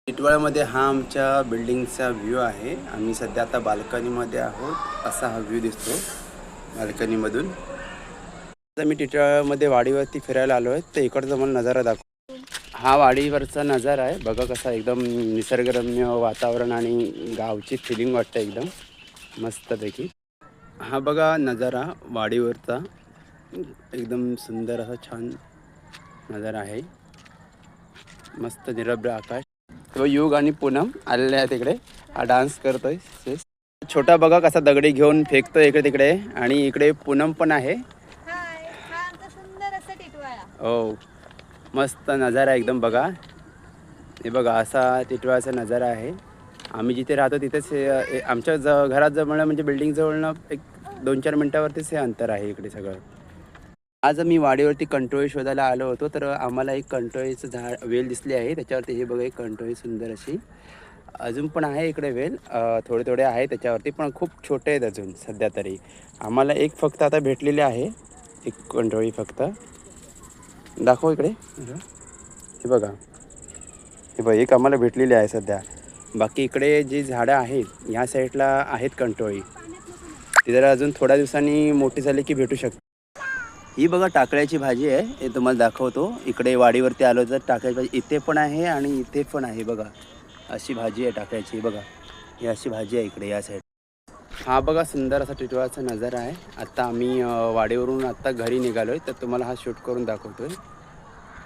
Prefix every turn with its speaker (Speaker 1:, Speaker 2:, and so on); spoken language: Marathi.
Speaker 1: टिटवाळ्यामध्ये हा आमच्या बिल्डिंगचा व्ह्यू आहे. आम्ही सध्या आता बाल्कनीमध्ये आहोत. असा हा व्ह्यू दिसतो बाल्कनीमधून. आता मी टिटवाळ्यामध्ये वाडीवरती फिरायला आलो आहे, तर इकडचा मला नजारा दाखव. हा वाडीवरचा नजारा आहे बघा, कसा एकदम निसर्गरम्य वातावरण आणि गावची फिलिंग वाटतं एकदम मस्तपैकी. हा बघा नजारा वाडीवरचा, एकदम सुंदर असा छान नजारा आहे. मस्त निरभ्र आकाश. तो युग आणि पूनम आलेले आहे तिकडे. हा डान्स करतोय. छोटा बघा कसा दगडी घेऊन फेकतोय इकडे तिकडे. आणि इकडे पूनम पण आहे. हो, मस्त नजारा एकदम बघा. हे बघा असा टिटवाळ्याचा नजारा आहे. आम्ही जिथे राहतो तिथेच आमच्या घरात जवळ म्हणजे बिल्डिंग जवळनं एक 2-4 मिनटावरतीच हे अंतर आहे इकडे सगळं. आज मी वाडीवरती कंटोळी शोधायला आलो होतो, तर आम्हाला एक कंटोळीचं झाड वेल दिसली आहे. त्याच्यावरती हे बघा एक कंटोळी सुंदर अशी. अजून पण आहे इकडे वेल, थोडे थोडे आहे त्याच्यावरती, पण खूप छोटे आहेत अजून सध्या तरी. आम्हाला एक फक्त आता भेटलेली आहे, एक कंटोळी फक्त. दाखव इकडे. हे बघा, हे बघा एक आम्हाला भेटलेली आहे सध्या. बाकी इकडे जी झाडं आहेत ह्या साईडला आहेत कंटोळी. ती जरा अजून थोड्या दिवसांनी मोठी झाली की भेटू शकते. ही बघा टाकळ्याची भाजी आहे, हे तुम्हाला दाखवतो. इकडे वाडीवरती आलो तर टाकळ्याची भाजी इथे पण आहे आणि इथे पण आहे बघा. अशी भाजी आहे टाकळ्याची बघा. ही अशी भाजी आहे इकडे या साईड. हा बघा सुंदर असा टिटवाळ्याचा नजारा आहे. आता आम्ही वाडीवरून आत्ता घरी निघालो आहे, तर तुम्हाला हा शूट करून दाखवतो आहे.